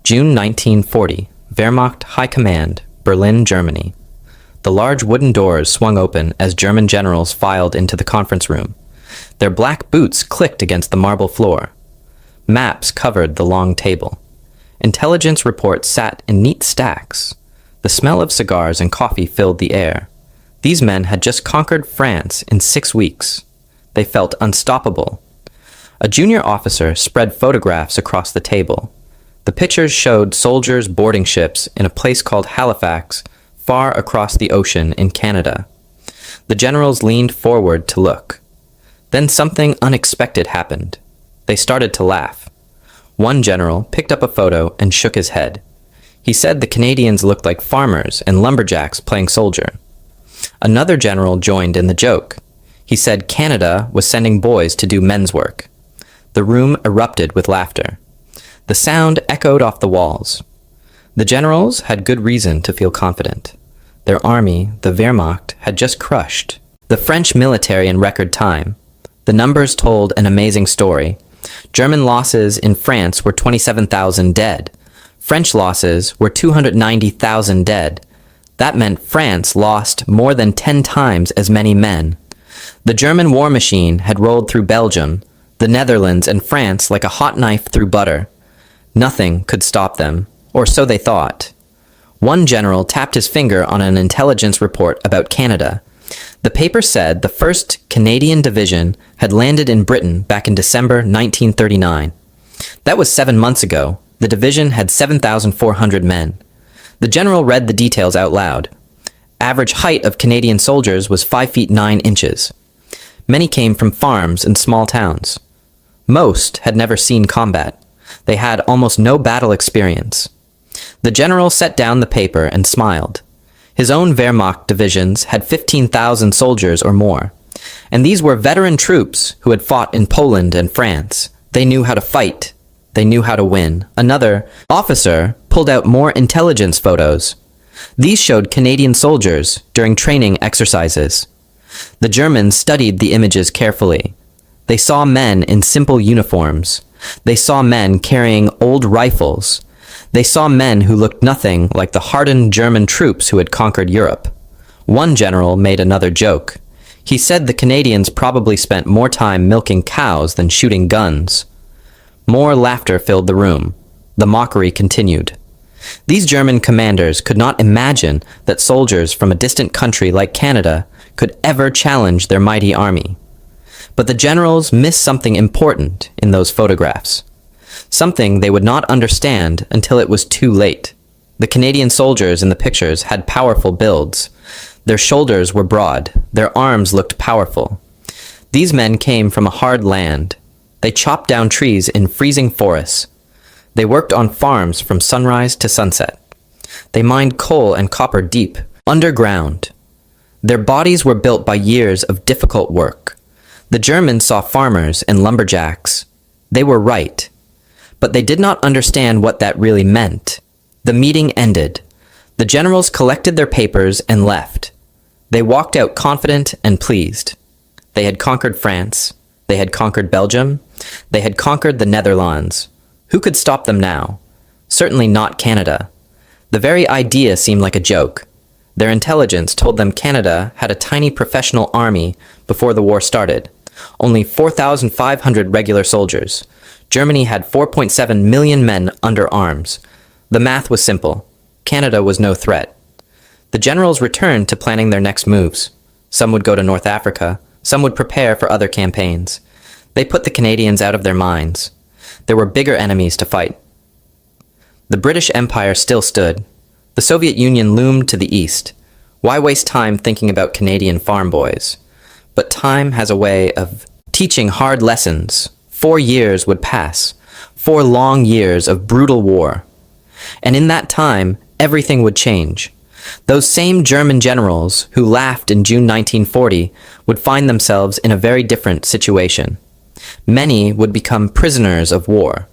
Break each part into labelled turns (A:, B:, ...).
A: June 1940, Wehrmacht High Command, Berlin, Germany. The large wooden doors swung open as German generals filed into the conference room. Their black boots clicked against the marble floor. Maps covered the long table. Intelligence reports sat in neat stacks. The smell of cigars and coffee filled the air. These men had just conquered France in 6 weeks. They felt unstoppable. A junior officer spread photographs across the table. The pictures showed soldiers boarding ships in a place called Halifax, far across the ocean in Canada. The generals leaned forward to look. Then something unexpected happened. They started to laugh. One general picked up a photo and shook his head. He said the Canadians looked like farmers and lumberjacks playing soldier. Another general joined in the joke. He said Canada was sending boys to do men's work. The room erupted with laughter. The sound echoed off the walls. The generals had good reason to feel confident. Their army, the Wehrmacht, had just crushed the French military in record time. The numbers told an amazing story. German losses in France were 27,000 dead. French losses were 290,000 dead. That meant France lost more than 10 times as many men. The German war machine had rolled through Belgium, the Netherlands, and France like a hot knife through butter. Nothing could stop them, or so they thought. One general tapped his finger on an intelligence report about Canada. The paper said the 1st Canadian Division had landed in Britain back in December 1939. That was 7 months ago. The division had 7,400 men. The general read the details out loud. Average height of Canadian soldiers was 5 feet 9 inches. Many came from farms and small towns. Most had never seen combat. They had almost no battle experience. The general set down the paper and smiled. His own Wehrmacht divisions had 15,000 soldiers or more. And these were veteran troops who had fought in Poland and France. They knew how to fight. They knew how to win. Another officer pulled out more intelligence photos. These showed Canadian soldiers during training exercises. The Germans studied the images carefully. They saw men in simple uniforms. They saw men carrying old rifles. They saw men who looked nothing like the hardened German troops who had conquered Europe. One general made another joke. He said the Canadians probably spent more time milking cows than shooting guns. More laughter filled the room. The mockery continued. These German commanders could not imagine that soldiers from a distant country like Canada could ever challenge their mighty army. But the generals missed something important in those photographs. Something they would not understand until it was too late. The Canadian soldiers in the pictures had powerful builds. Their shoulders were broad. Their arms looked powerful. These men came from a hard land. They chopped down trees in freezing forests. They worked on farms from sunrise to sunset. They mined coal and copper deep, underground. Their bodies were built by years of difficult work. The Germans saw farmers and lumberjacks. They were right. But they did not understand what that really meant. The meeting ended. The generals collected their papers and left. They walked out confident and pleased. They had conquered France. They had conquered Belgium. They had conquered the Netherlands. Who could stop them now? Certainly not Canada. The very idea seemed like a joke. Their intelligence told them Canada had a tiny professional army before the war started. Only 4,500 regular soldiers. Germany had 4.7 million men under arms. The math was simple. Canada was no threat. The generals returned to planning their next moves. Some would go to North Africa. Some would prepare for other campaigns. They put the Canadians out of their minds. There were bigger enemies to fight. The British Empire still stood. The Soviet Union loomed to the east. Why waste time thinking about Canadian farm boys? But time has a way of teaching hard lessons. 4 years would pass. 4 long years of brutal war. And in that time, everything would change. Those same German generals who laughed in June 1940 would find themselves in a very different situation. Many would become prisoners of war.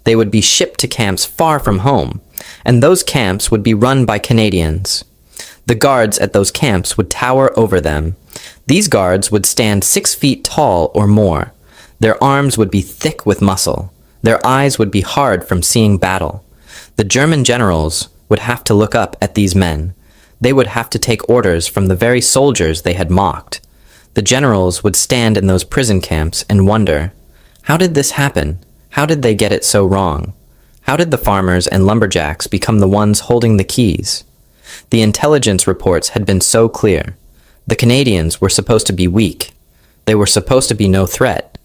A: They would be shipped to camps far from home, and those camps would be run by Canadians. The guards at those camps would tower over them. These guards would stand 6 feet tall or more. Their arms would be thick with muscle. Their eyes would be hard from seeing battle. The German generals would have to look up at these men. They would have to take orders from the very soldiers they had mocked. The generals would stand in those prison camps and wonder, how did this happen? How did they get it so wrong? How did the farmers and lumberjacks become the ones holding the keys? The intelligence reports had been so clear. The Canadians were supposed to be weak. They were supposed to be no threat.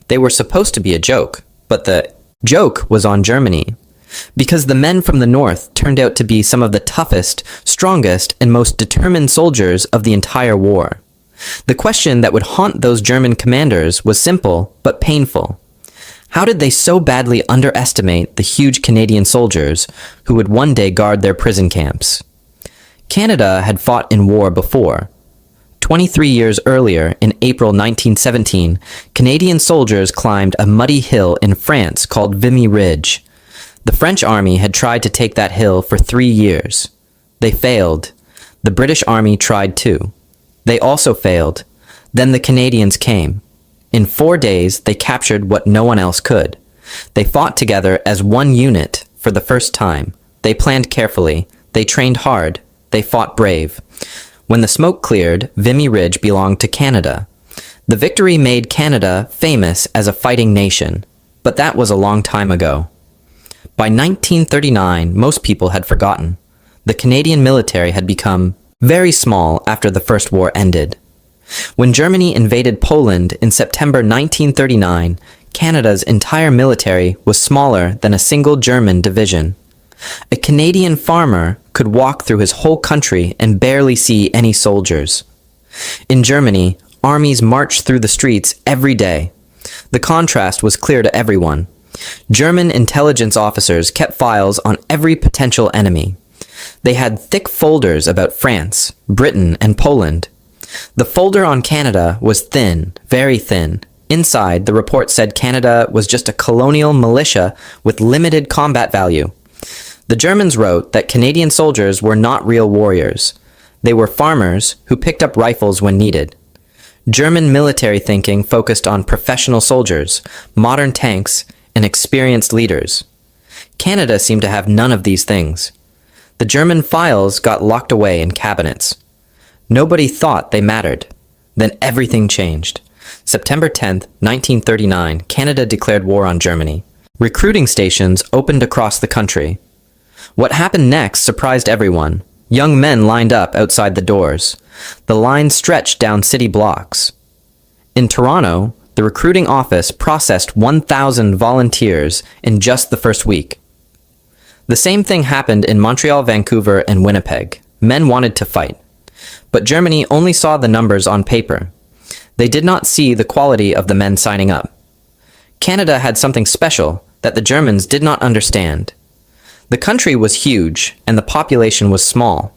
A: They were supposed to be a joke, but the joke was on Germany. Because the men from the north turned out to be some of the toughest, strongest, and most determined soldiers of the entire war. The question that would haunt those German commanders was simple but painful. How did they so badly underestimate the huge Canadian soldiers who would one day guard their prison camps? Canada had fought in war before. 23 years earlier, in April 1917, Canadian soldiers climbed a muddy hill in France called WWII Ridge. The French army had tried to take that hill for 3 years. They failed. The British army tried too. They also failed. Then the Canadians came. In 4 days, they captured what no one else could. They fought together as one unit for the first time. They planned carefully. They trained hard. They fought brave. When the smoke cleared, WWII Ridge belonged to Canada. The victory made Canada famous as a fighting nation. But that was a long time ago. By 1939, most people had forgotten. The Canadian military had become very small after the First War ended. When Germany invaded Poland in September 1939, Canada's entire military was smaller than a single German division. A Canadian farmer could walk through his whole country and barely see any soldiers. In Germany, armies marched through the streets every day. The contrast was clear to everyone. German intelligence officers kept files on every potential enemy. They had thick folders about France, Britain, and Poland. The folder on Canada was thin, very thin. Inside, the report said Canada was just a colonial militia with limited combat value. The Germans wrote that Canadian soldiers were not real warriors. They were farmers who picked up rifles when needed. German military thinking focused on professional soldiers, modern tanks, and experienced leaders. Canada seemed to have none of these things. The German files got locked away in cabinets. Nobody thought they mattered. Then everything changed. September 10th, 1939, Canada declared war on Germany. Recruiting stations opened across the country. What happened next surprised everyone. Young men lined up outside the doors. The line stretched down city blocks. In Toronto, the recruiting office processed 1,000 volunteers in just the first week. The same thing happened in Montreal, Vancouver, and Winnipeg. Men wanted to fight. But Germany only saw the numbers on paper. They did not see the quality of the men signing up. Canada had something special that the Germans did not understand. The country was huge, and the population was small.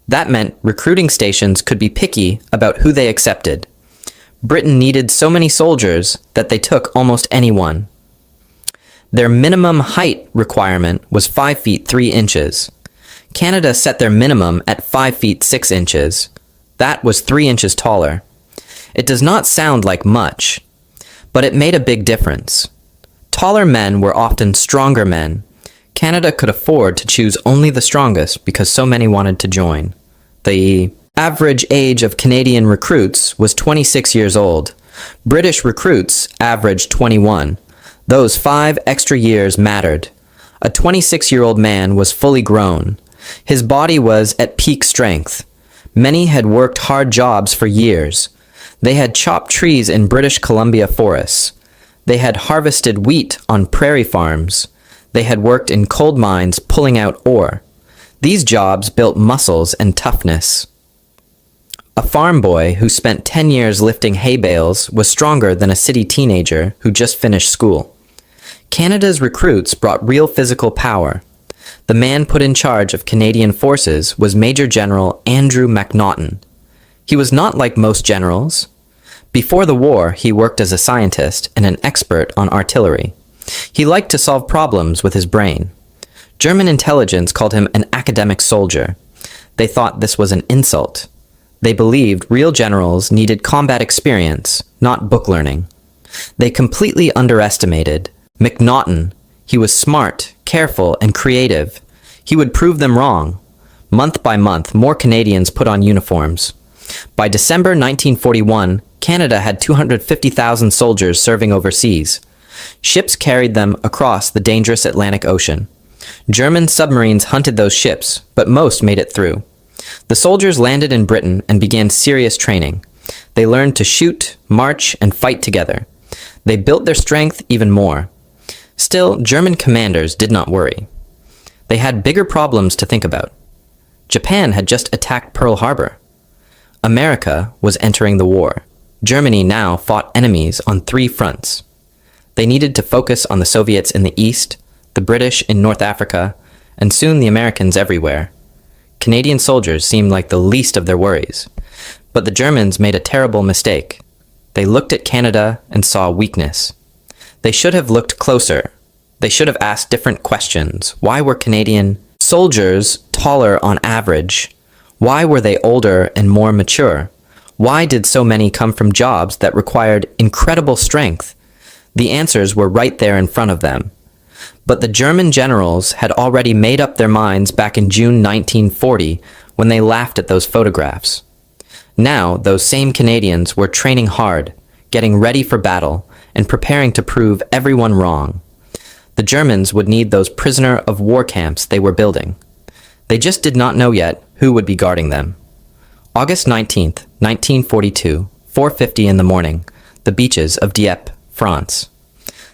A: That meant recruiting stations could be picky about who they accepted. Britain needed so many soldiers that they took almost anyone. Their minimum height requirement was 5 feet 3 inches. Canada set their minimum at 5 feet 6 inches. That was 3 inches taller. It does not sound like much, but it made a big difference. Taller men were often stronger men. Canada could afford to choose only the strongest because so many wanted to join. The average age of Canadian recruits was 26 years old. British recruits averaged 21. Those 5 extra years mattered. A 26-year-old man was fully grown. His body was at peak strength. Many had worked hard jobs for years. They had chopped trees in British Columbia forests. They had harvested wheat on prairie farms. They had worked in coal mines pulling out ore. These jobs built muscles and toughness. A farm boy who spent 10 years lifting hay bales was stronger than a city teenager who just finished school. Canada's recruits brought real physical power. The man put in charge of Canadian forces was Major General Andrew MacNaughton. He was not like most generals. Before the war, he worked as a scientist and an expert on artillery. He liked to solve problems with his brain. German intelligence called him an academic soldier. They thought this was an insult. They believed real generals needed combat experience, not book learning. They completely underestimated MacNaughton. He was smart, careful, and creative. He would prove them wrong. Month by month, more Canadians put on uniforms. By December 1941, Canada had 250,000 soldiers serving overseas. Ships carried them across the dangerous Atlantic Ocean. German submarines hunted those ships, but most made it through. The soldiers landed in Britain and began serious training. They learned to shoot, march, and fight together. They built their strength even more. Still, German commanders did not worry. They had bigger problems to think about. Japan had just attacked Pearl Harbor. America was entering the war. Germany now fought enemies on 3 fronts. They needed to focus on the Soviets in the East, the British in North Africa, and soon the Americans everywhere. Canadian soldiers seemed like the least of their worries. But the Germans made a terrible mistake. They looked at Canada and saw weakness. They should have looked closer. They should have asked different questions. Why were Canadian soldiers taller on average? Why were they older and more mature? Why did so many come from jobs that required incredible strength? The answers were right there in front of them. But the German generals had already made up their minds back in June 1940 when they laughed at those photographs. Now, those same Canadians were training hard, getting ready for battle, and preparing to prove everyone wrong. The Germans would need those prisoner of war camps they were building. They just did not know yet who would be guarding them. August 19th, 1942, 4:50 in the morning, the beaches of Dieppe, France.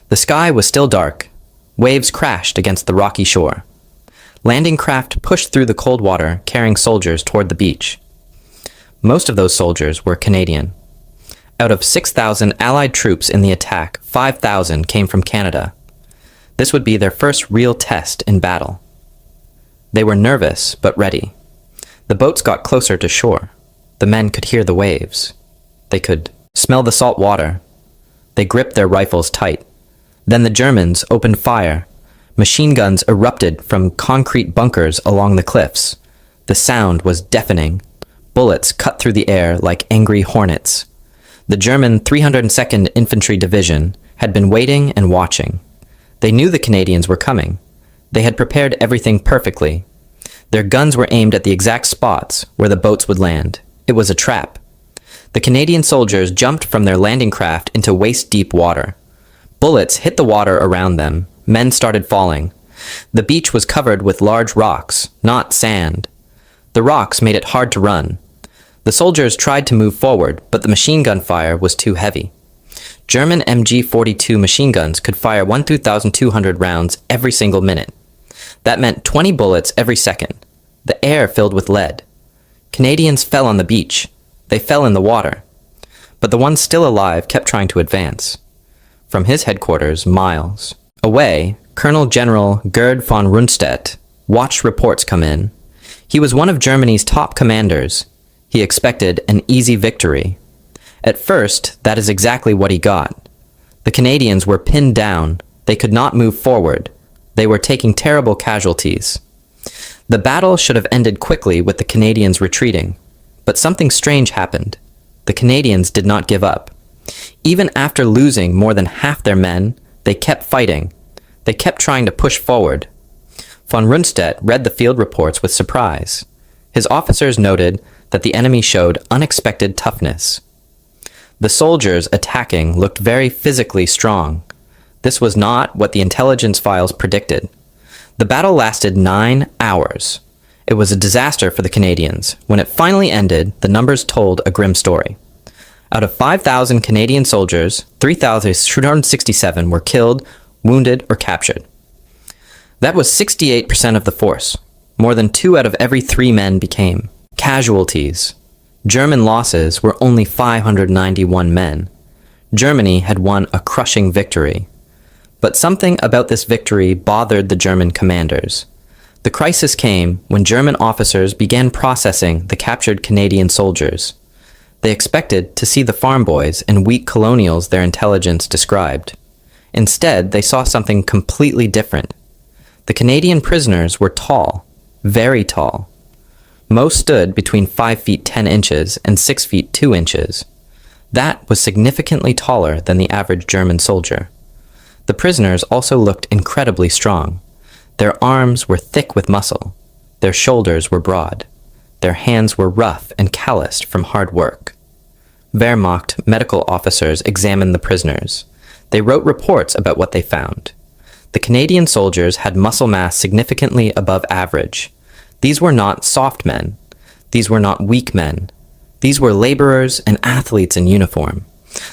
A: The sky was still dark. Waves crashed against the rocky shore. Landing craft pushed through the cold water, carrying soldiers toward the beach. Most of those soldiers were Canadian. Out of 6,000 Allied troops in the attack, 5,000 came from Canada. This would be their first real test in battle. They were nervous, but ready. The boats got closer to shore. The men could hear the waves. They could smell the salt water. They gripped their rifles tight. Then the Germans opened fire. Machine guns erupted from concrete bunkers along the cliffs. The sound was deafening. Bullets cut through the air like angry hornets. The German 302nd Infantry Division had been waiting and watching. They knew the Canadians were coming. They had prepared everything perfectly. Their guns were aimed at the exact spots where the boats would land. It was a trap. The Canadian soldiers jumped from their landing craft into waist-deep water. Bullets hit the water around them. Men started falling. The beach was covered with large rocks, not sand. The rocks made it hard to run. The soldiers tried to move forward, but the machine gun fire was too heavy. German MG-42 machine guns could fire 1,200 rounds every single minute. That meant 20 bullets every second. The air filled with lead. Canadians fell on the beach. They fell in the water. But the ones still alive kept trying to advance. From his headquarters, miles away, Colonel General Gerd von Rundstedt watched reports come in. He was one of Germany's top commanders. He expected an easy victory. At first, that is exactly what he got. The Canadians were pinned down. They could not move forward. They were taking terrible casualties. The battle should have ended quickly with the Canadians retreating. But something strange happened. The Canadians did not give up. Even after losing more than half their men, they kept fighting. They kept trying to push forward. Von Rundstedt read the field reports with surprise. His officers noted that the enemy showed unexpected toughness. The soldiers attacking looked very physically strong. This was not what the intelligence files predicted. The battle lasted 9 hours. It was a disaster for the Canadians. When it finally ended, the numbers told a grim story. Out of 5,000 Canadian soldiers, 3,367 were killed, wounded, or captured. That was 68% of the force. More than 2 out of every 3 men became casualties. German losses were only 591 men. Germany had won a crushing victory. But something about this victory bothered the German commanders. The crisis came when German officers began processing the captured Canadian soldiers. They expected to see the farm boys and weak colonials their intelligence described. Instead, they saw something completely different. The Canadian prisoners were tall, very tall. Most stood between 5 feet 10 inches and 6 feet 2 inches. That was significantly taller than the average German soldier. The prisoners also looked incredibly strong. Their arms were thick with muscle. Their shoulders were broad. Their hands were rough and calloused from hard work. Wehrmacht medical officers examined the prisoners. They wrote reports about what they found. The Canadian soldiers had muscle mass significantly above average. These were not soft men. These were not weak men. These were laborers and athletes in uniform.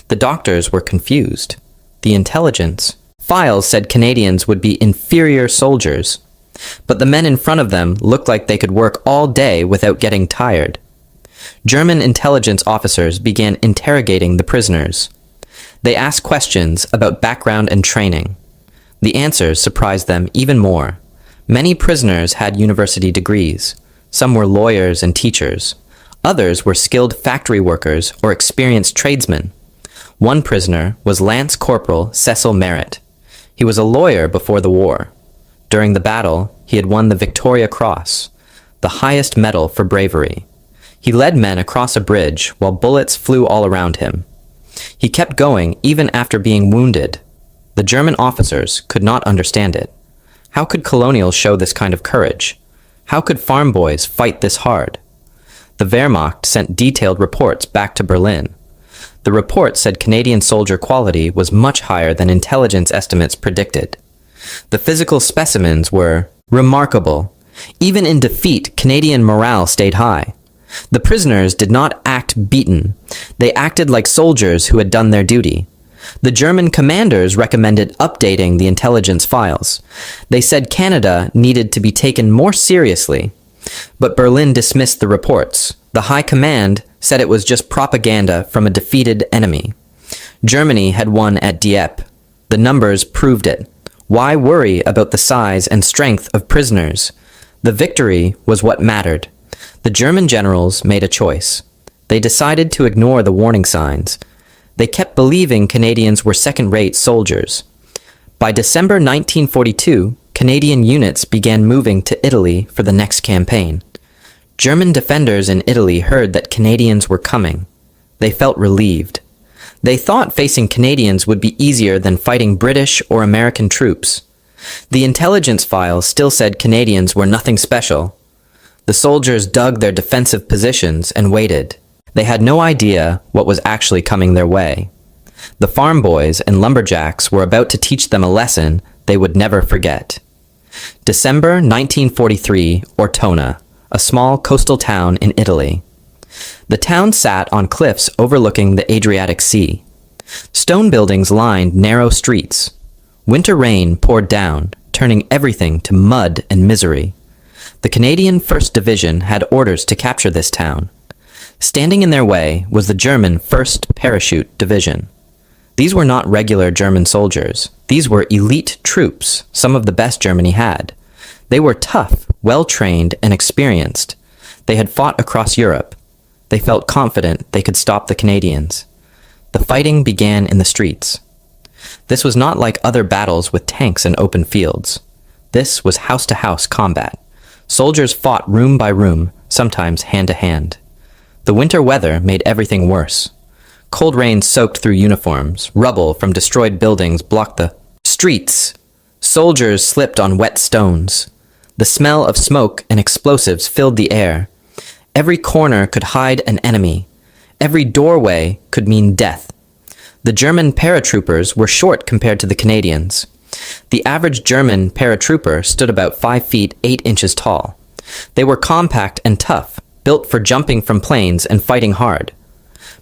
A: The doctors were confused. The intelligence files said Canadians would be inferior soldiers, but the men in front of them looked like they could work all day without getting tired. German intelligence officers began interrogating the prisoners. They asked questions about background and training. The answers surprised them even more. Many prisoners had university degrees. Some were lawyers and teachers. Others were skilled factory workers or experienced tradesmen. One prisoner was Lance Corporal Cecil Merritt. He was a lawyer before the war. During the battle, he had won the Victoria Cross, the highest medal for bravery. He led men across a bridge while bullets flew all around him. He kept going even after being wounded. The German officers could not understand it. How could colonials show this kind of courage? How could farm boys fight this hard? The Wehrmacht sent detailed reports back to Berlin. The report said Canadian soldier quality was much higher than intelligence estimates predicted. The physical specimens were remarkable. Even in defeat, Canadian morale stayed high. The prisoners did not act beaten. They acted like soldiers who had done their duty. The German commanders recommended updating the intelligence files. They said Canada needed to be taken more seriously. But Berlin dismissed the reports. The High Command said it was just propaganda from a defeated enemy. Germany had won at Dieppe. The numbers proved it. Why worry about the size and strength of prisoners? The victory was what mattered. The German generals made a choice. They decided to ignore the warning signs. They kept believing Canadians were second-rate soldiers. By December 1942, Canadian units began moving to Italy for the next campaign. German defenders in Italy heard that Canadians were coming. They felt relieved. They thought facing Canadians would be easier than fighting British or American troops. The intelligence files still said Canadians were nothing special. The soldiers dug their defensive positions and waited. They had no idea what was actually coming their way. The farm boys and lumberjacks were about to teach them a lesson they would never forget. December 1943, Ortona, a small coastal town in Italy. The town sat on cliffs overlooking the Adriatic Sea. Stone buildings lined narrow streets. Winter rain poured down, turning everything to mud and misery. The Canadian 1st Division had orders to capture this town. Standing in their way was the German 1st Parachute Division. These were not regular German soldiers. These were elite troops, some of the best Germany had. They were tough, well-trained, and experienced. They had fought across Europe. They felt confident they could stop the Canadians. The fighting began in the streets. This was not like other battles with tanks and open fields. This was house-to-house combat. Soldiers fought room by room, sometimes hand-to-hand. The winter weather made everything worse. Cold rain soaked through uniforms. Rubble from destroyed buildings blocked the streets. Soldiers slipped on wet stones. The smell of smoke and explosives filled the air. Every corner could hide an enemy. Every doorway could mean death. The German paratroopers were short compared to the Canadians. The average German paratrooper stood about 5 feet 8 inches tall. They were compact and tough, built for jumping from planes and fighting hard.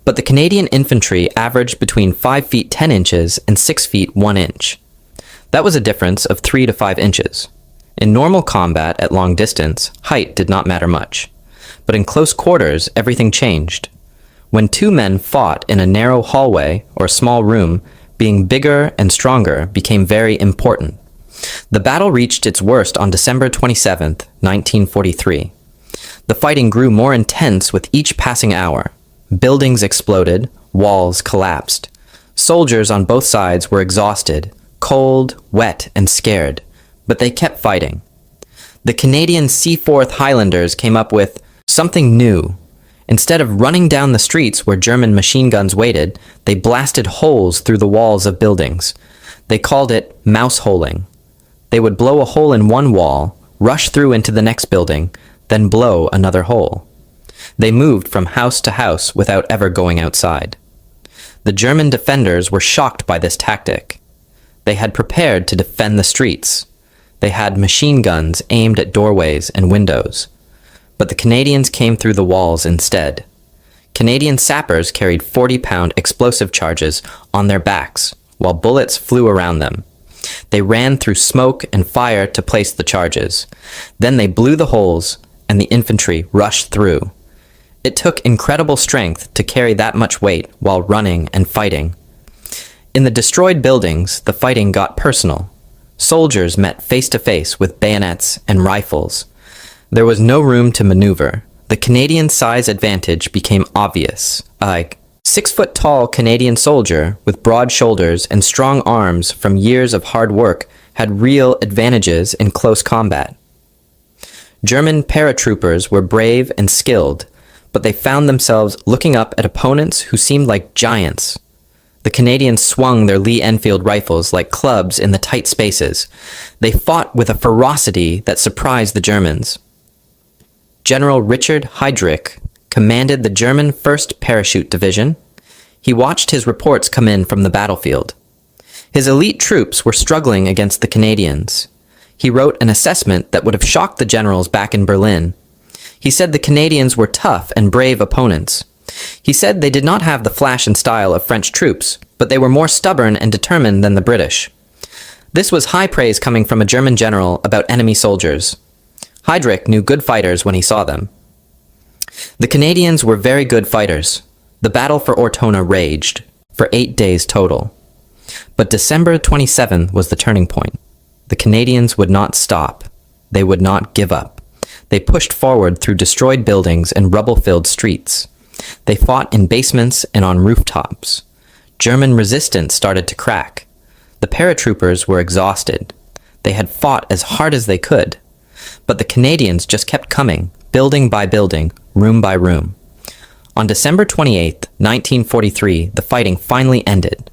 A: But the Canadian infantry averaged between 5 feet 10 inches and 6 feet 1 inch. That was a difference of 3 to 5 inches. In normal combat at long distance, height did not matter much. But in close quarters, everything changed. When two men fought in a narrow hallway or small room, being bigger and stronger became very important. The battle reached its worst on December 27, 1943. The fighting grew more intense with each passing hour. Buildings exploded, walls collapsed. Soldiers on both sides were exhausted, cold, wet, and scared, but they kept fighting. The Canadian Seaforth Highlanders came up with something new. Instead of running down the streets where German machine guns waited, they blasted holes through the walls of buildings. They called it mouse-holing. They would blow a hole in one wall, rush through into the next building, then blow another hole. They moved from house to house without ever going outside. The German defenders were shocked by this tactic. They had prepared to defend the streets. They had machine guns aimed at doorways and windows. But the Canadians came through the walls instead. Canadian sappers carried 40-pound explosive charges on their backs, while bullets flew around them. They ran through smoke and fire to place the charges. Then they blew the holes, and the infantry rushed through. It took incredible strength to carry that much weight while running and fighting. In the destroyed buildings, the fighting got personal. Soldiers met face to face with bayonets and rifles. There was no room to maneuver. The Canadian size advantage became obvious. A 6-foot-tall Canadian soldier with broad shoulders and strong arms from years of hard work had real advantages in close combat. German paratroopers were brave and skilled, but they found themselves looking up at opponents who seemed like giants. The Canadians swung their Lee-Enfield rifles like clubs in the tight spaces. They fought with a ferocity that surprised the Germans. General Richard Heydrich commanded the German 1st Parachute Division. He watched his reports come in from the battlefield. His elite troops were struggling against the Canadians. He wrote an assessment that would have shocked the generals back in Berlin. He said the Canadians were tough and brave opponents. He said they did not have the flash and style of French troops, but they were more stubborn and determined than the British. This was high praise coming from a German general about enemy soldiers. Heydrich knew good fighters when he saw them. The Canadians were very good fighters. The battle for Ortona raged, for 8 days total. But December 27th was the turning point. The Canadians would not stop. They would not give up. They pushed forward through destroyed buildings and rubble-filled streets. They fought in basements and on rooftops. German resistance started to crack. The paratroopers were exhausted. They had fought as hard as they could. But the Canadians just kept coming, building by building, room by room. On December 28, 1943, the fighting finally ended.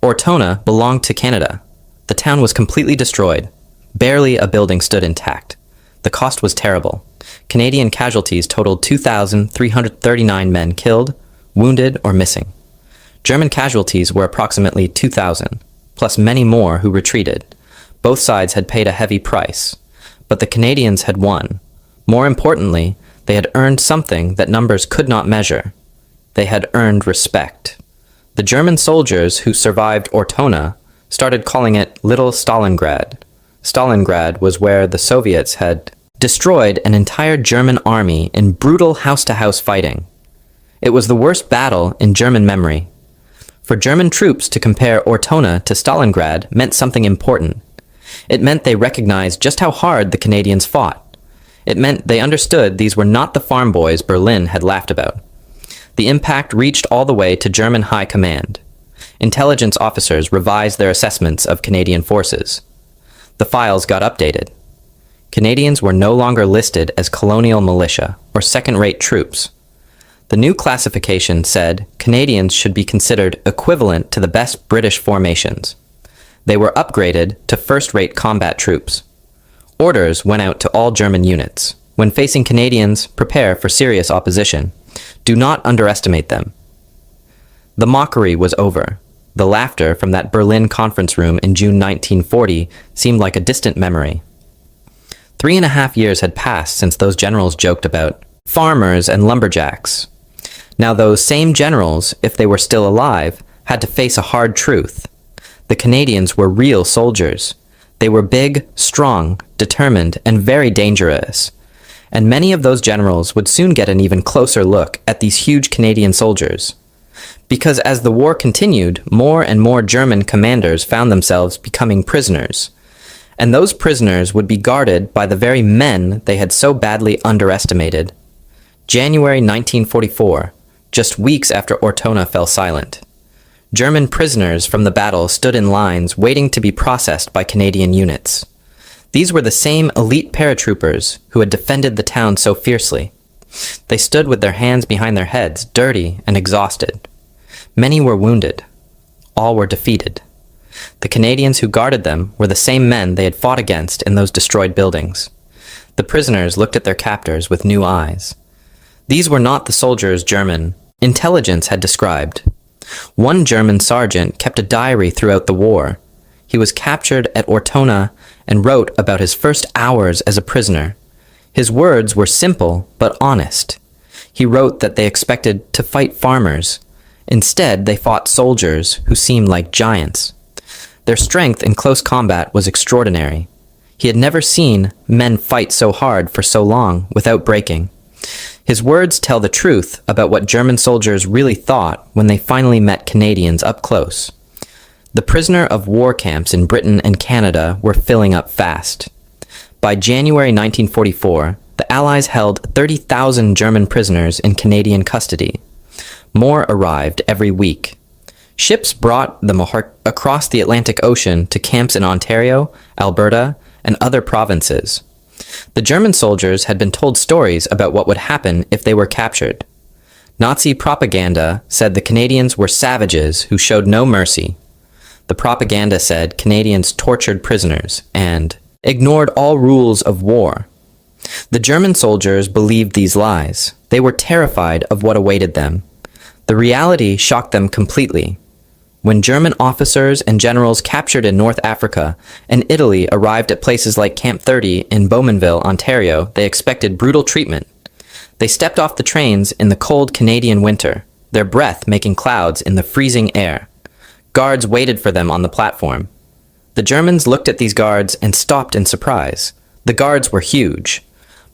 A: Ortona belonged to Canada. The town was completely destroyed. Barely a building stood intact. The cost was terrible. Canadian casualties totaled 2,339 men killed, wounded, or missing. German casualties were approximately 2,000, plus many more who retreated. Both sides had paid a heavy price. But the Canadians had won. More importantly, they had earned something that numbers could not measure. They had earned respect. The German soldiers who survived Ortona started calling it Little Stalingrad. Stalingrad was where the Soviets had destroyed an entire German army in brutal house-to-house fighting. It was the worst battle in German memory. For German troops to compare Ortona to Stalingrad meant something important. It meant they recognized just how hard the Canadians fought. It meant they understood these were not the farm boys Berlin had laughed about. The impact reached all the way to German high command. Intelligence officers revised their assessments of Canadian forces. The files got updated. Canadians were no longer listed as colonial militia or second-rate troops. The new classification said Canadians should be considered equivalent to the best British formations. They were upgraded to first-rate combat troops. Orders went out to all German units. When facing Canadians, prepare for serious opposition. Do not underestimate them. The mockery was over. The laughter from that Berlin conference room in June 1940 seemed like a distant memory. 3.5 years had passed since those generals joked about farmers and lumberjacks. Now those same generals, if they were still alive, had to face a hard truth. The Canadians were real soldiers. They were big, strong, determined, and very dangerous. And many of those generals would soon get an even closer look at these huge Canadian soldiers. Because as the war continued, more and more German commanders found themselves becoming prisoners. And those prisoners would be guarded by the very men they had so badly underestimated. January 1944, just weeks after Ortona fell silent. German prisoners from the battle stood in lines waiting to be processed by Canadian units. These were the same elite paratroopers who had defended the town so fiercely. They stood with their hands behind their heads, dirty and exhausted. Many were wounded. All were defeated. The Canadians who guarded them were the same men they had fought against in those destroyed buildings. The prisoners looked at their captors with new eyes. These were not the soldiers German intelligence had described. One German sergeant kept a diary throughout the war. He was captured at Ortona and wrote about his first hours as a prisoner. His words were simple but honest. He wrote that they expected to fight farmers. Instead, they fought soldiers who seemed like giants. Their strength in close combat was extraordinary. He had never seen men fight so hard for so long without breaking. His words tell the truth about what German soldiers really thought when they finally met Canadians up close. The prisoner of war camps in Britain and Canada were filling up fast. By January 1944, the Allies held 30,000 German prisoners in Canadian custody. More arrived every week. Ships brought them across the Atlantic Ocean to camps in Ontario, Alberta, and other provinces. The German soldiers had been told stories about what would happen if they were captured. Nazi propaganda said the Canadians were savages who showed no mercy. The propaganda said Canadians tortured prisoners and ignored all rules of war. The German soldiers believed these lies. They were terrified of what awaited them. The reality shocked them completely. When German officers and generals captured in North Africa and Italy arrived at places like Camp 30 in Bowmanville, Ontario, they expected brutal treatment. They stepped off the trains in the cold Canadian winter, their breath making clouds in the freezing air. Guards waited for them on the platform. The Germans looked at these guards and stopped in surprise. The guards were huge.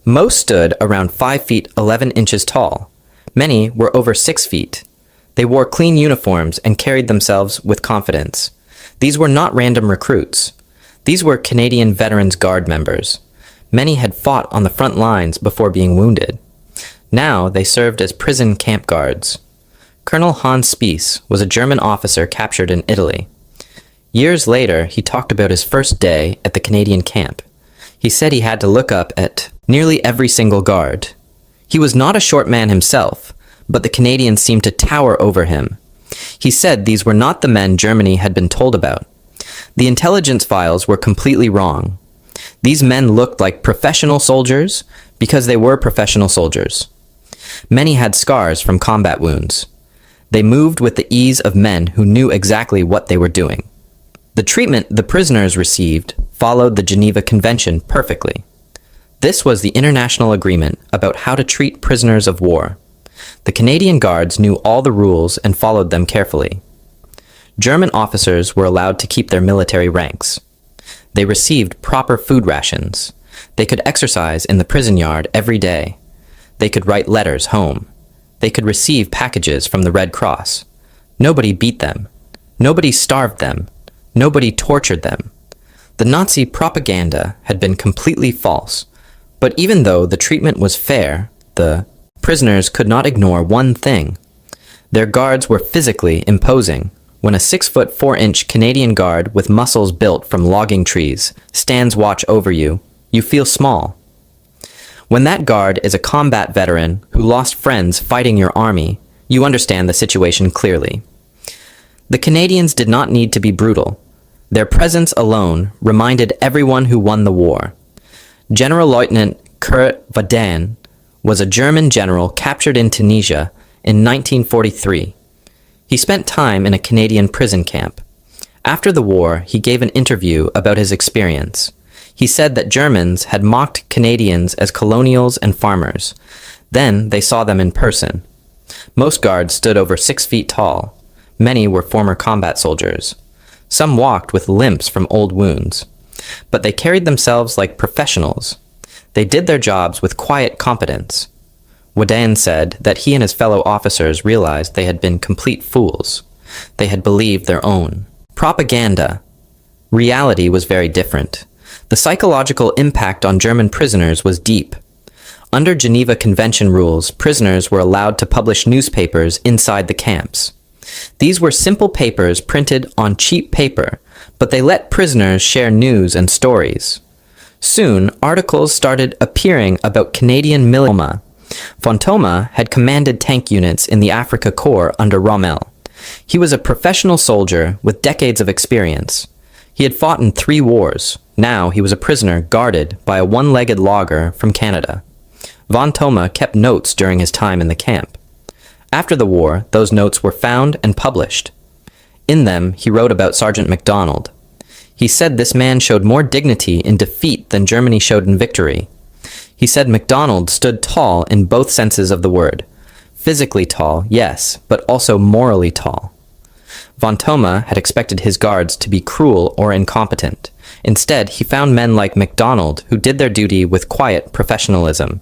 A: Most stood around 5 feet 11 inches tall. Many were over 6 feet. They wore clean uniforms and carried themselves with confidence. These were not random recruits. These were Canadian Veterans Guard members. Many had fought on the front lines before being wounded. Now they served as prison camp guards. Colonel Hans Spies was a German officer captured in Italy. Years later, he talked about his first day at the Canadian camp. He said he had to look up at nearly every single guard. He was not a short man himself, but the Canadians seemed to tower over him. He said these were not the men Germany had been told about. The intelligence files were completely wrong. These men looked like professional soldiers because they were professional soldiers. Many had scars from combat wounds. They moved with the ease of men who knew exactly what they were doing. The treatment the prisoners received followed the Geneva Convention perfectly. This was the international agreement about how to treat prisoners of war. The Canadian Guards knew all the rules and followed them carefully. German officers were allowed to keep their military ranks. They received proper food rations. They could exercise in the prison yard every day. They could write letters home. They could receive packages from the Red Cross. Nobody beat them. Nobody starved them. Nobody tortured them. The Nazi propaganda had been completely false, but even though the treatment was fair, the prisoners could not ignore one thing. Their guards were physically imposing. When a 6-foot 4-inch Canadian guard with muscles built from logging trees stands watch over you, you feel small. When that guard is a combat veteran who lost friends fighting your army, you understand the situation clearly. The Canadians did not need to be brutal. Their presence alone reminded everyone who won the war. General Lieutenant Kurt Vadan was a German general captured in Tunisia in 1943. He spent time in a Canadian prison camp. After the war, he gave an interview about his experience. He said that Germans had mocked Canadians as colonials and farmers. Then they saw them in person. Most guards stood over 6 feet tall. Many were former combat soldiers. Some walked with limps from old wounds. But they carried themselves like professionals. They did their jobs with quiet competence. Wadan said that he and his fellow officers realized they had been complete fools. They had believed their own propaganda. Reality was very different. The psychological impact on German prisoners was deep. Under Geneva Convention rules, prisoners were allowed to publish newspapers inside the camps. These were simple papers printed on cheap paper, but they let prisoners share news and stories. Soon, articles started appearing about Canadian military. Fontoma had commanded tank units in the Africa Corps under Rommel. He was a professional soldier with decades of experience. He had fought in 3 wars. Now he was a prisoner guarded by a one-legged logger from Canada. Von Thoma kept notes during his time in the camp. After the war, those notes were found and published. In them, he wrote about Sergeant MacDonald. He said this man showed more dignity in defeat than Germany showed in victory. He said MacDonald stood tall in both senses of the word. Physically tall, yes, but also morally tall. Von Thoma had expected his guards to be cruel or incompetent. Instead, he found men like MacDonald who did their duty with quiet professionalism.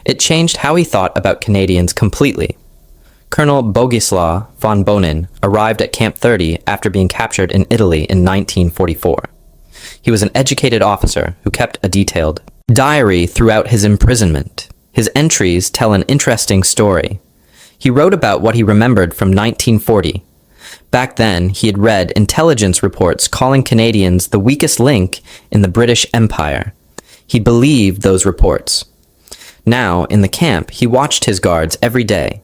A: It changed how he thought about Canadians completely. Colonel Bogislaw von Bonin arrived at Camp 30 after being captured in Italy in 1944. He was an educated officer who kept a detailed diary throughout his imprisonment. His entries tell an interesting story. He wrote about what he remembered from 1940. Back then, he had read intelligence reports calling Canadians the weakest link in the British Empire. He believed those reports. Now, in the camp, he watched his guards every day.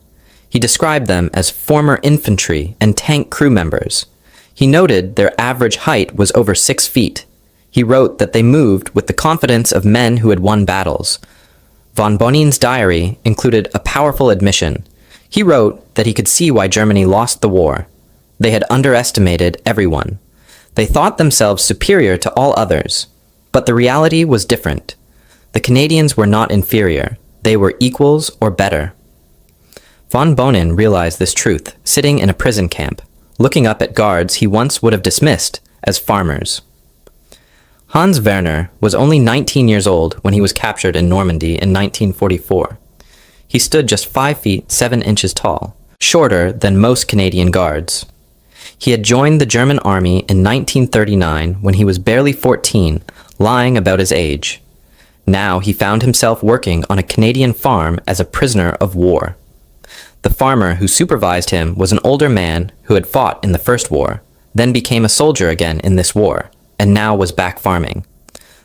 A: He described them as former infantry and tank crew members. He noted their average height was over 6 feet. He wrote that they moved with the confidence of men who had won battles. Von Bonin's diary included a powerful admission. He wrote that he could see why Germany lost the war. They had underestimated everyone. They thought themselves superior to all others. But the reality was different. The Canadians were not inferior. They were equals or better. Von Bonin realized this truth, sitting in a prison camp, looking up at guards he once would have dismissed as farmers. Hans Werner was only 19 years old when he was captured in Normandy in 1944. He stood just 5 feet 7 inches tall, shorter than most Canadian guards. He had joined the German army in 1939 when he was barely 14, lying about his age. Now he found himself working on a Canadian farm as a prisoner of war. The farmer who supervised him was an older man who had fought in the First War, then became a soldier again in this war, and now was back farming.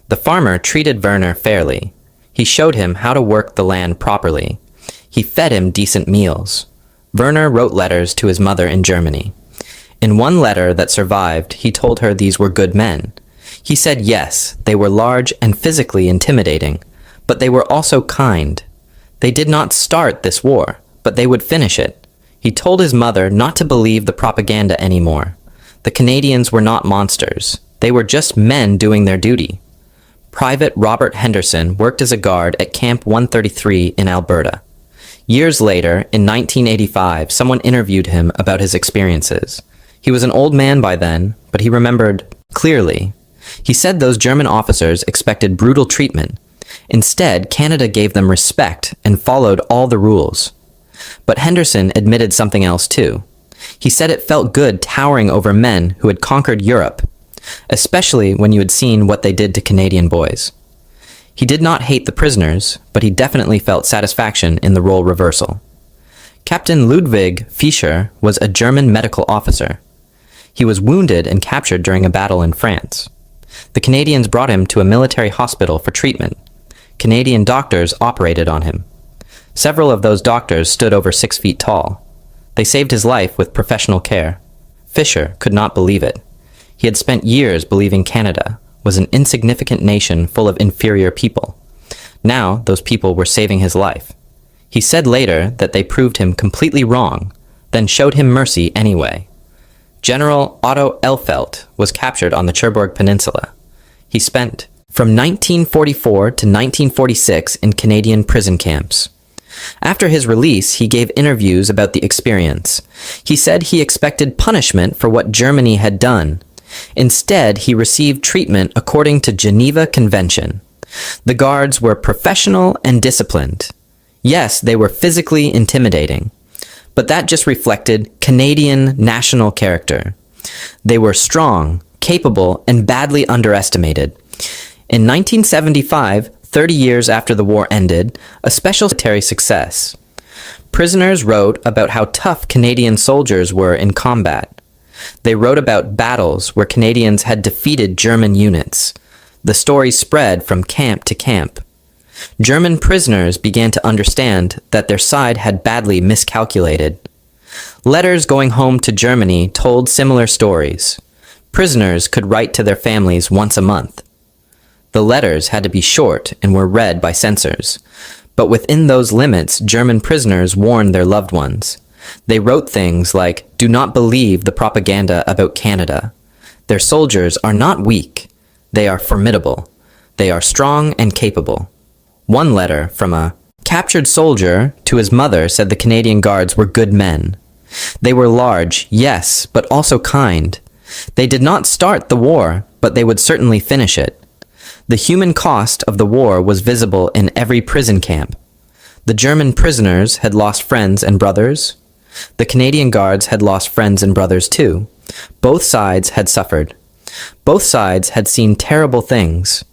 A: The farmer treated Werner fairly. He showed him how to work the land properly. He fed him decent meals. Werner wrote letters to his mother in Germany. In one letter that survived, he told her these were good men. He said yes, they were large and physically intimidating, but they were also kind. They did not start this war, but they would finish it. He told his mother not to believe the propaganda anymore. The Canadians were not monsters. They were just men doing their duty. Private Robert Henderson worked as a guard at Camp 133 in Alberta. Years later, in 1985, someone interviewed him about his experiences. He was an old man by then, but he remembered clearly. He said those German officers expected brutal treatment. Instead, Canada gave them respect and followed all the rules. But Henderson admitted something else too. He said it felt good towering over men who had conquered Europe, especially when you had seen what they did to Canadian boys. He did not hate the prisoners, but he definitely felt satisfaction in the role reversal. Captain Ludwig Fischer was a German medical officer. He was wounded and captured during a battle in France. The Canadians brought him to a military hospital for treatment. Canadian doctors operated on him. Several of those doctors stood over 6 feet tall. They saved his life with professional care. Fischer could not believe it. He had spent years believing Canada was an insignificant nation full of inferior people. Now those people were saving his life. He said later that they proved him completely wrong, then showed him mercy anyway. General Otto Elfelt was captured on the Cherbourg Peninsula. He spent from 1944 to 1946 in Canadian prison camps. After his release, he gave interviews about the experience. He said he expected punishment for what Germany had done. Instead, he received treatment according to Geneva Convention. The guards were professional and disciplined. Yes, they were physically intimidating, but that just reflected Canadian national character. They were strong, capable, and badly underestimated. In 1975, 30 years after the war ended, a special military success. Prisoners wrote about how tough Canadian soldiers were in combat. They wrote about battles where Canadians had defeated German units. The story spread from camp to camp. German prisoners began to understand that their side had badly miscalculated. Letters going home to Germany told similar stories. Prisoners could write to their families once a month. The letters had to be short and were read by censors. But within those limits, German prisoners warned their loved ones. They wrote things like, "Do not believe the propaganda about Canada. Their soldiers are not weak. They are formidable. They are strong and capable." One letter from a captured soldier to his mother said the Canadian Guards were good men. They were large, yes, but also kind. They did not start the war, but they would certainly finish it. The human cost of the war was visible in every prison camp. The German prisoners had lost friends and brothers. The Canadian Guards had lost friends and brothers too. Both sides had suffered. Both sides had seen terrible things.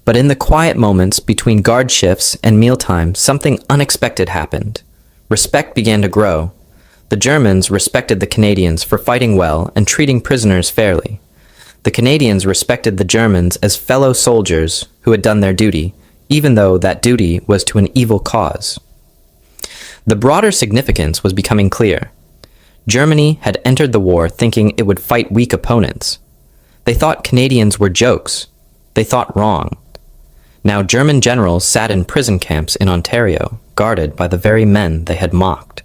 A: But in the quiet moments between guard shifts and mealtime, something unexpected happened. Respect began to grow. The Germans respected the Canadians for fighting well and treating prisoners fairly. The Canadians respected the Germans as fellow soldiers who had done their duty, even though that duty was to an evil cause. The broader significance was becoming clear. Germany had entered the war thinking it would fight weak opponents. They thought Canadians were jokes. They thought wrong. Now German generals sat in prison camps in Ontario, guarded by the very men they had mocked.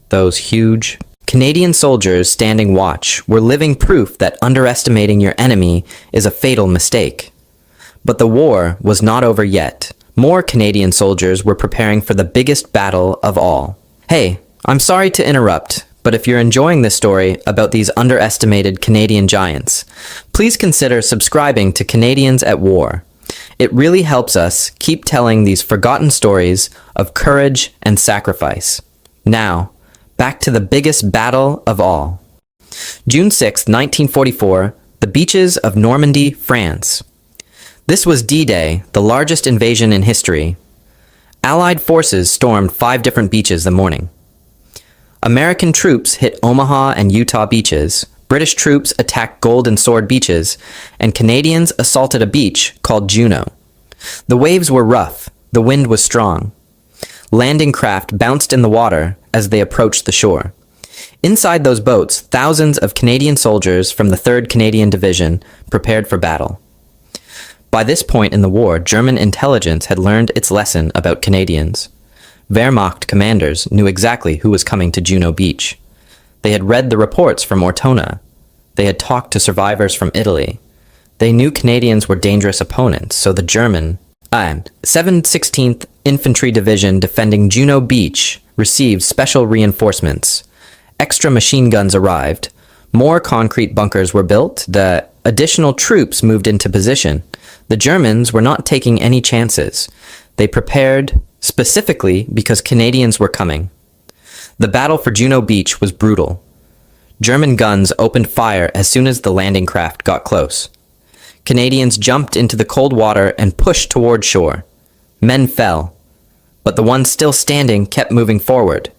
A: Those huge Canadian soldiers standing watch were living proof that underestimating your enemy is a fatal mistake. But the war was not over yet. More Canadian soldiers were preparing for the biggest battle of all. Hey, I'm sorry to interrupt, but if you're enjoying this story about these underestimated Canadian giants, please consider subscribing to Canadians at War. It really helps us keep telling these forgotten stories of courage and sacrifice. Now, back to the biggest battle of all. June 6, 1944, the beaches of Normandy, France. This was D-Day, the largest invasion in history. Allied forces stormed 5 different beaches the morning. American troops hit Omaha and Utah beaches, British troops attacked Gold and Sword beaches, and Canadians assaulted a beach called Juno. The waves were rough, the wind was strong. Landing craft bounced in the water as they approached the shore. Inside those boats, thousands of Canadian soldiers from the 3rd Canadian Division prepared for battle. By this point in the war, German intelligence had learned its lesson about Canadians. Wehrmacht commanders knew exactly who was coming to Juno Beach. They had read the reports from Ortona. They had talked to survivors from Italy. They knew Canadians were dangerous opponents, so the German 716th Infantry Division defending Juno Beach received special reinforcements. Extra machine guns arrived. More concrete bunkers were built. The additional troops moved into position. The Germans were not taking any chances. They prepared specifically because Canadians were coming. The battle for Juno Beach was brutal. German guns opened fire as soon as the landing craft got close. Canadians jumped into the cold water and pushed toward shore. Men fell, but the ones still standing kept moving forward.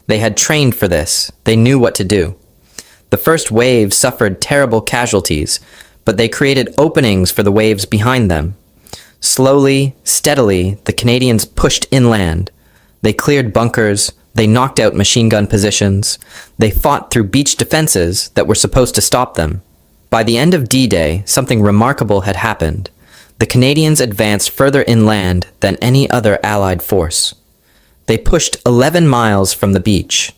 A: They had trained for this. They knew what to do. The first wave suffered terrible casualties, but they created openings for the waves behind them. Slowly, steadily, the Canadians pushed inland. They cleared bunkers. They knocked out machine gun positions. They fought through beach defenses that were supposed to stop them. By the end of D-Day, something remarkable had happened. The Canadians advanced further inland than any other Allied force. They pushed 11 miles from the beach.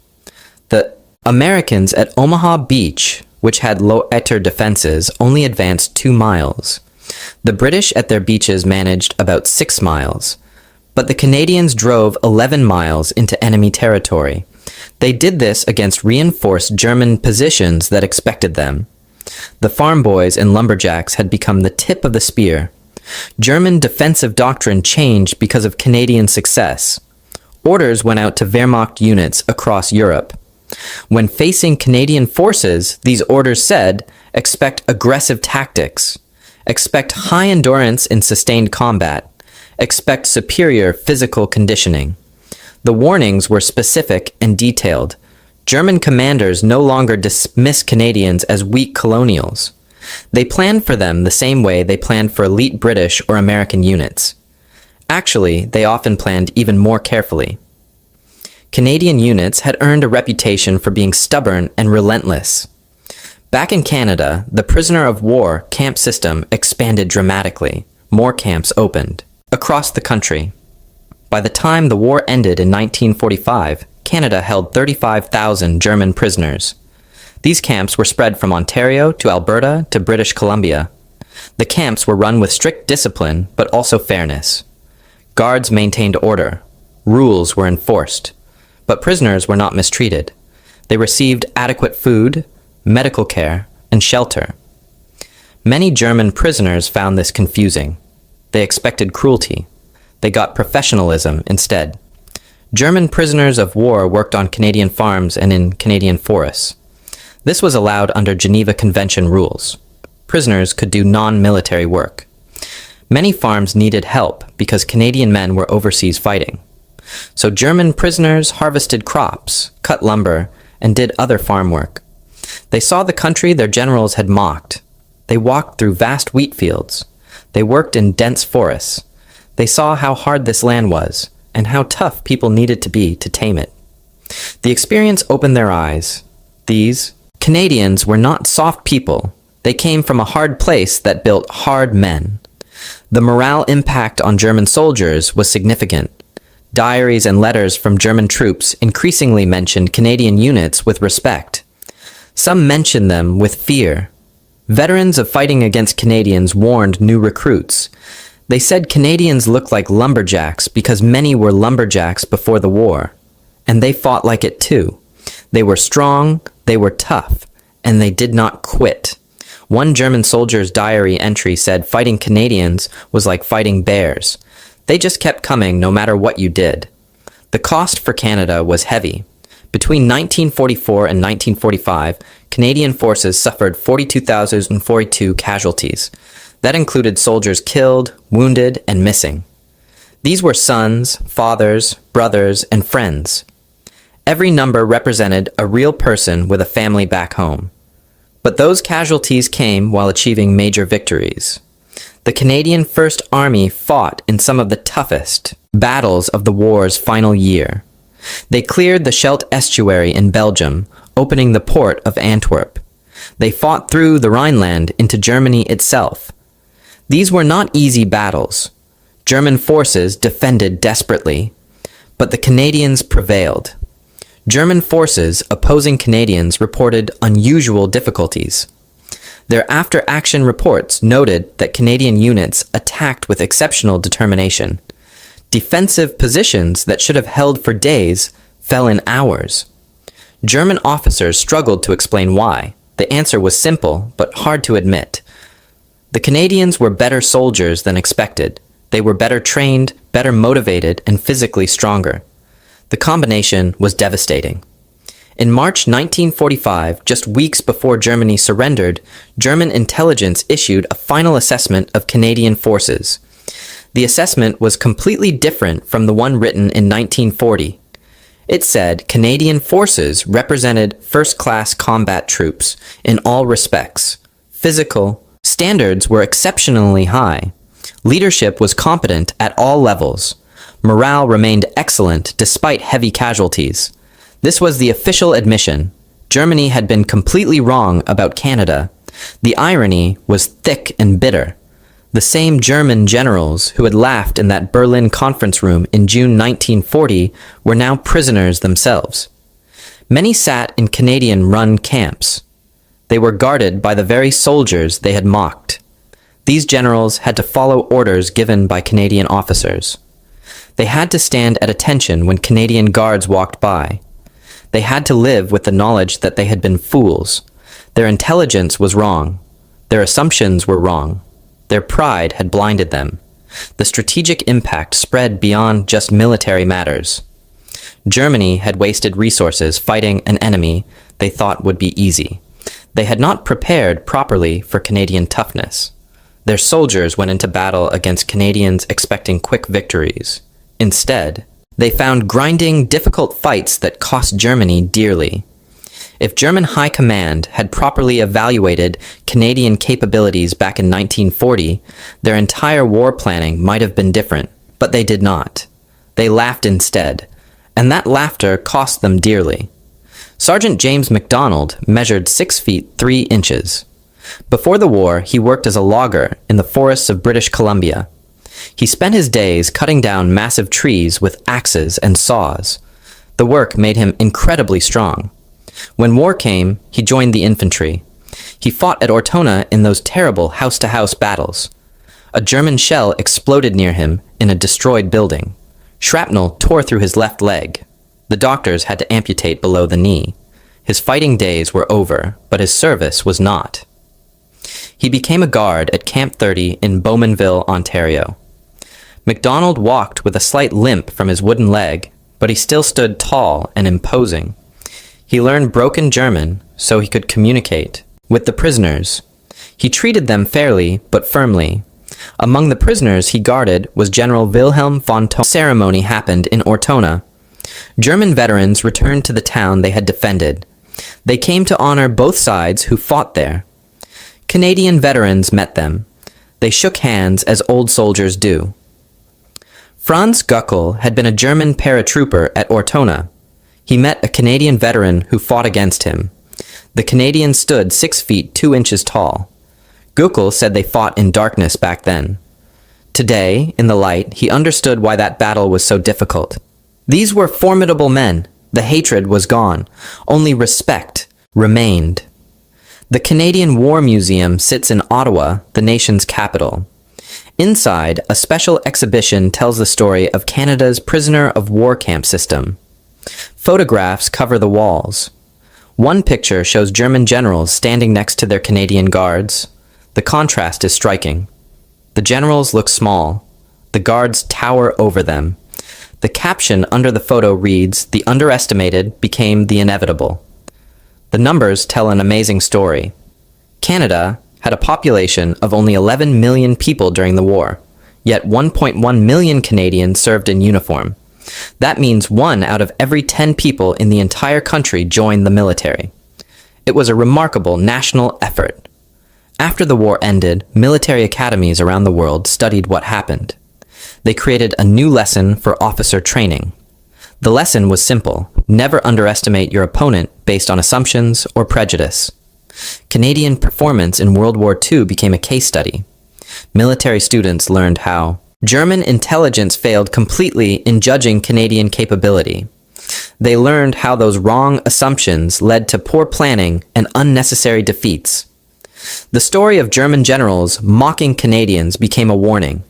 A: The Americans at Omaha Beach, which had low-etter defenses, only advanced 2 miles. The British at their beaches managed about 6 miles. But the Canadians drove 11 miles into enemy territory. They did this against reinforced German positions that expected them. The farm boys and lumberjacks had become the tip of the spear. German defensive doctrine changed because of Canadian success. Orders went out to Wehrmacht units across Europe. When facing Canadian forces, these orders said, expect aggressive tactics, expect high endurance in sustained combat, expect superior physical conditioning. The warnings were specific and detailed. German commanders no longer dismissed Canadians as weak colonials. They planned for them the same way they planned for elite British or American units. Actually, they often planned even more carefully. Canadian units had earned a reputation for being stubborn and relentless. Back in Canada, the prisoner of war camp system expanded dramatically. More camps opened across the country. By the time the war ended in 1945, Canada held 35,000 German prisoners. These camps were spread from Ontario to Alberta to British Columbia. The camps were run with strict discipline, but also fairness. Guards maintained order. Rules were enforced. But prisoners were not mistreated. They received adequate food, medical care, and shelter. Many German prisoners found this confusing. They expected cruelty. They got professionalism instead. German prisoners of war worked on Canadian farms and in Canadian forests. This was allowed under Geneva Convention rules. Prisoners could do non-military work. Many farms needed help because Canadian men were overseas fighting. So German prisoners harvested crops, cut lumber, and did other farm work. They saw the country their generals had mocked. They walked through vast wheat fields. They worked in dense forests. They saw how hard this land was, and how tough people needed to be to tame it. The experience opened their eyes. These Canadians were not soft people. They came from a hard place that built hard men. The morale impact on German soldiers was significant. Diaries and letters from German troops increasingly mentioned Canadian units with respect. Some mentioned them with fear. Veterans of fighting against Canadians warned new recruits. They said Canadians looked like lumberjacks because many were lumberjacks before the war. And they fought like it too. They were strong, they were tough, and they did not quit. One German soldier's diary entry said fighting Canadians was like fighting bears. They just kept coming no matter what you did. The cost for Canada was heavy. Between 1944 and 1945, Canadian forces suffered 42,042 casualties. That included soldiers killed, wounded, and missing. These were sons, fathers, brothers, and friends. Every number represented a real person with a family back home. But those casualties came while achieving major victories. The Canadian First Army fought in some of the toughest battles of the war's final year. They cleared the Scheldt estuary in Belgium, opening the port of Antwerp. They fought through the Rhineland into Germany itself. These were not easy battles. German forces defended desperately, but the Canadians prevailed. German forces opposing Canadians reported unusual difficulties. Their after-action reports noted that Canadian units attacked with exceptional determination. Defensive positions that should have held for days fell in hours. German officers struggled to explain why. The answer was simple, but hard to admit. The Canadians were better soldiers than expected. They were better trained, better motivated, and physically stronger. The combination was devastating. In March 1945, just weeks before Germany surrendered, German intelligence issued a final assessment of Canadian forces. The assessment was completely different from the one written in 1940. It said Canadian forces represented first-class combat troops in all respects. Physical standards were exceptionally high. Leadership was competent at all levels. Morale remained excellent despite heavy casualties. This was the official admission. Germany had been completely wrong about Canada. The irony was thick and bitter. The same German generals who had laughed in that Berlin conference room in June 1940 were now prisoners themselves. Many sat in Canadian-run camps. They were guarded by the very soldiers they had mocked. These generals had to follow orders given by Canadian officers. They had to stand at attention when Canadian guards walked by. They had to live with the knowledge that they had been fools. Their intelligence was wrong. Their assumptions were wrong. Their pride had blinded them. The strategic impact spread beyond just military matters. Germany had wasted resources fighting an enemy they thought would be easy. They had not prepared properly for Canadian toughness. Their soldiers went into battle against Canadians expecting quick victories. Instead, they found grinding, difficult fights that cost Germany dearly. If German High Command had properly evaluated Canadian capabilities back in 1940, their entire war planning might have been different, but they did not. They laughed instead. and that laughter cost them dearly. Sergeant James MacDonald measured 6 feet 3 inches. Before the war, he worked as a logger in the forests of British Columbia. He spent his days cutting down massive trees with axes and saws. The work made him incredibly strong. When war came, he joined the infantry. He fought at Ortona in those terrible house-to-house battles. A German shell exploded near him in a destroyed building. Shrapnel tore through his left leg. The doctors had to amputate below the knee. His fighting days were over, but his service was not. He became a guard at Camp 30 in Bowmanville, Ontario. MacDonald walked with a slight limp from his wooden leg, but he still stood tall and imposing. He learned broken German so he could communicate with the prisoners. He treated them fairly but firmly. Among the prisoners he guarded was General Wilhelm von Thoma. The ceremony happened in Ortona. German veterans returned to the town they had defended. They came to honor both sides who fought there. Canadian veterans met them. They shook hands as old soldiers do. Franz Guckel had been a German paratrooper at Ortona. He met a Canadian veteran who fought against him. The Canadian stood 6 feet 2 inches tall. Guckel said they fought in darkness back then. Today, in the light, he understood why that battle was so difficult. These were formidable men. The hatred was gone. Only respect remained. The Canadian War Museum sits in Ottawa, the nation's capital. Inside, a special exhibition tells the story of Canada's prisoner of war camp system. Photographs cover the walls. One picture shows German generals standing next to their Canadian guards. The contrast is striking. The generals look small. The guards tower over them. The caption under the photo reads, "The underestimated became the inevitable." The numbers tell an amazing story. Canada had a population of only 11 million people during the war, yet 1.1 million Canadians served in uniform. That means 1 out of every 10 people in the entire country joined the military. It was a remarkable national effort. After the war ended, military academies around the world studied what happened. They created a new lesson for officer training. The lesson was simple: never underestimate your opponent based on assumptions or prejudice. Canadian performance in World War II became a case study. Military students learned how German intelligence failed completely in judging Canadian capability. They learned how those wrong assumptions led to poor planning and unnecessary defeats. The story of German generals mocking Canadians became a warning.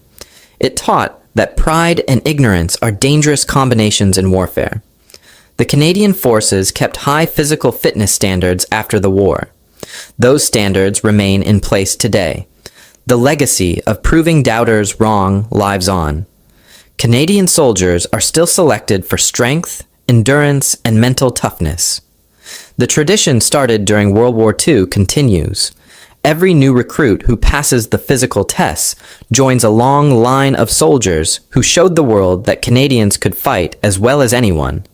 A: It taught that pride and ignorance are dangerous combinations in warfare. The Canadian forces kept high physical fitness standards after the war. Those standards remain in place today. The legacy of proving doubters wrong lives on. Canadian soldiers are still selected for strength, endurance, and mental toughness. The tradition started during World War II continues. Every new recruit who passes the physical tests joins a long line of soldiers who showed the world that Canadians could fight as well as anyone.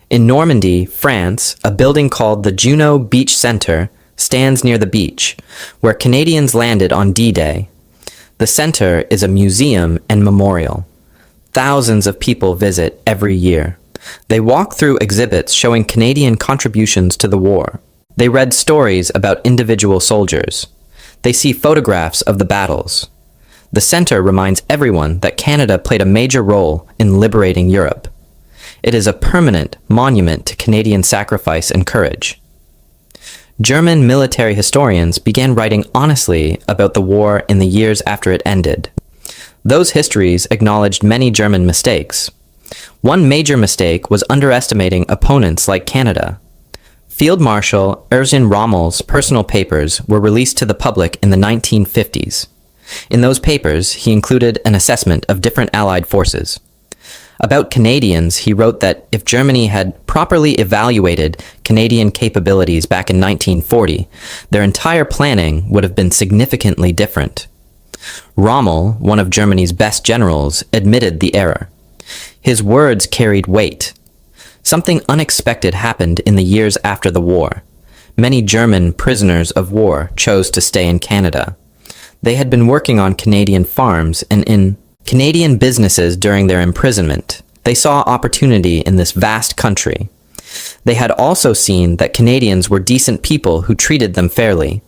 A: In Normandy, France, a building called the Juno Beach Center stands near the beach, where Canadians landed on D-Day. The center is a museum and memorial. Thousands of people visit every year. They walk through exhibits showing Canadian contributions to the war. They read stories about individual soldiers. They see photographs of the battles. The center reminds everyone that Canada played a major role in liberating Europe. It is a permanent monument to Canadian sacrifice and courage. German military historians began writing honestly about the war in the years after it ended. Those histories acknowledged many German mistakes. One major mistake was underestimating opponents like Canada. Field Marshal Erwin Rommel's personal papers were released to the public in the 1950s. In those papers, he included an assessment of different Allied forces. About Canadians, he wrote that if Germany had properly evaluated Canadian capabilities back in 1940, their entire planning would have been significantly different. Rommel, one of Germany's best generals, admitted the error. His words carried weight. Something unexpected happened in the years after the war. Many German prisoners of war chose to stay in Canada. They had been working on Canadian farms and in Canadian businesses during their imprisonment. They saw opportunity in this vast country. They had also seen that Canadians were decent people who treated them fairly.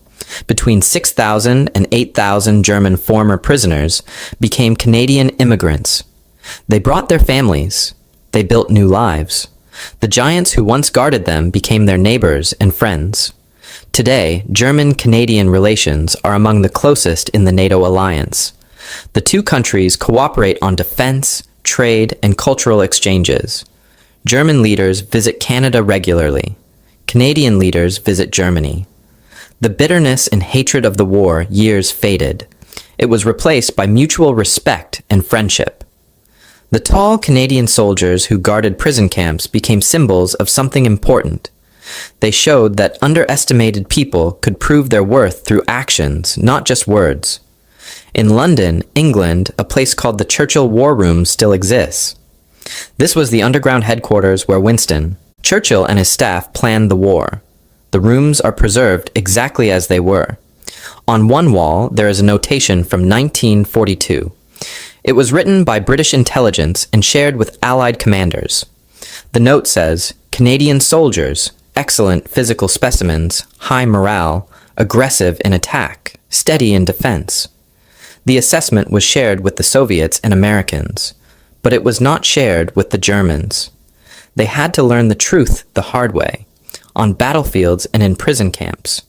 A: Between 6,000 and 8,000 German former prisoners became Canadian immigrants. They brought their families. They built new lives. The giants who once guarded them became their neighbors and friends. Today, German-Canadian relations are among the closest in the NATO alliance. The two countries cooperate on defense, trade, and cultural exchanges. German leaders visit Canada regularly. Canadian leaders visit Germany. The bitterness and hatred of the war years faded. It was replaced by mutual respect and friendship. The tall Canadian soldiers who guarded prison camps became symbols of something important. They showed that underestimated people could prove their worth through actions, not just words. In London, England, a place called the Churchill War Room still exists. This was the underground headquarters where Winston Churchill and his staff planned the war. The rooms are preserved exactly as they were. On one wall, there is a notation from 1942. It was written by British intelligence and shared with Allied commanders. The note says, "Canadian soldiers, excellent physical specimens, high morale, aggressive in attack, steady in defense." The assessment was shared with the Soviets and Americans, but it was not shared with the Germans. They had to learn the truth the hard way, on battlefields and in prison camps.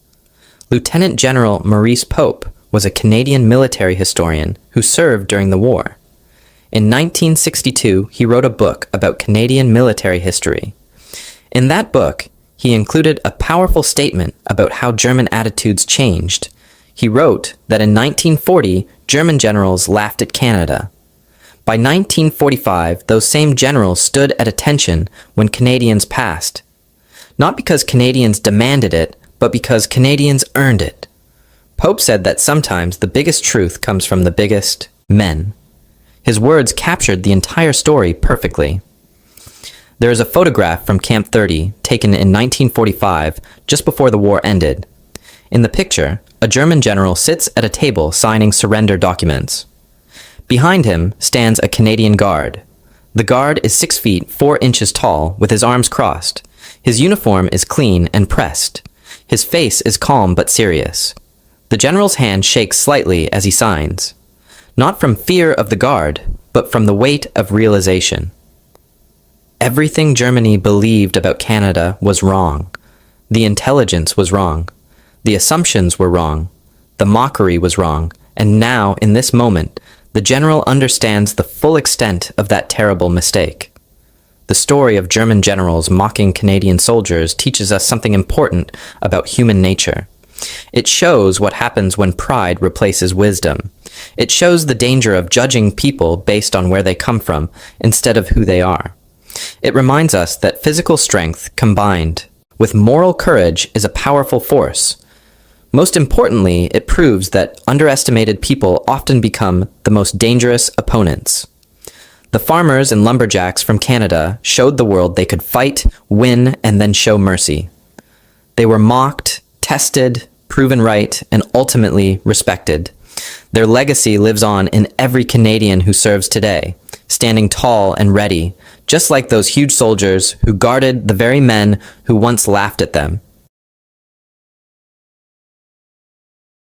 A: Lieutenant General Maurice Pope was a Canadian military historian who served during the war. In 1962, he wrote a book about Canadian military history. In that book, he included a powerful statement about how German attitudes changed. He wrote that in 1940, German generals laughed at Canada. By 1945, those same generals stood at attention when Canadians passed. Not because Canadians demanded it, but because Canadians earned it. Pope said that sometimes the biggest truth comes from the biggest men. His words captured the entire story perfectly. There is a photograph from Camp 30 taken in 1945, just before the war ended. In the picture, a German general sits at a table signing surrender documents. Behind him stands a Canadian guard. The guard is 6 feet 4 inches tall with his arms crossed. His uniform is clean and pressed. His face is calm but serious. The general's hand shakes slightly as he signs, not from fear of the guard, but from the weight of realization. Everything Germany believed about Canada was wrong. The intelligence was wrong. The assumptions were wrong. The mockery was wrong. And now, in this moment, the general understands the full extent of that terrible mistake. The story of German generals mocking Canadian soldiers teaches us something important about human nature. It shows what happens when pride replaces wisdom. It shows the danger of judging people based on where they come from instead of who they are. It reminds us that physical strength combined with moral courage is a powerful force. Most importantly, it proves that underestimated people often become the most dangerous opponents. The farmers and lumberjacks from Canada showed the world they could fight, win, and then show mercy. They were mocked, tested, proven right, and ultimately respected. Their legacy lives on in every Canadian who serves today, standing tall and ready, just like those huge soldiers who guarded the very men who once laughed at them.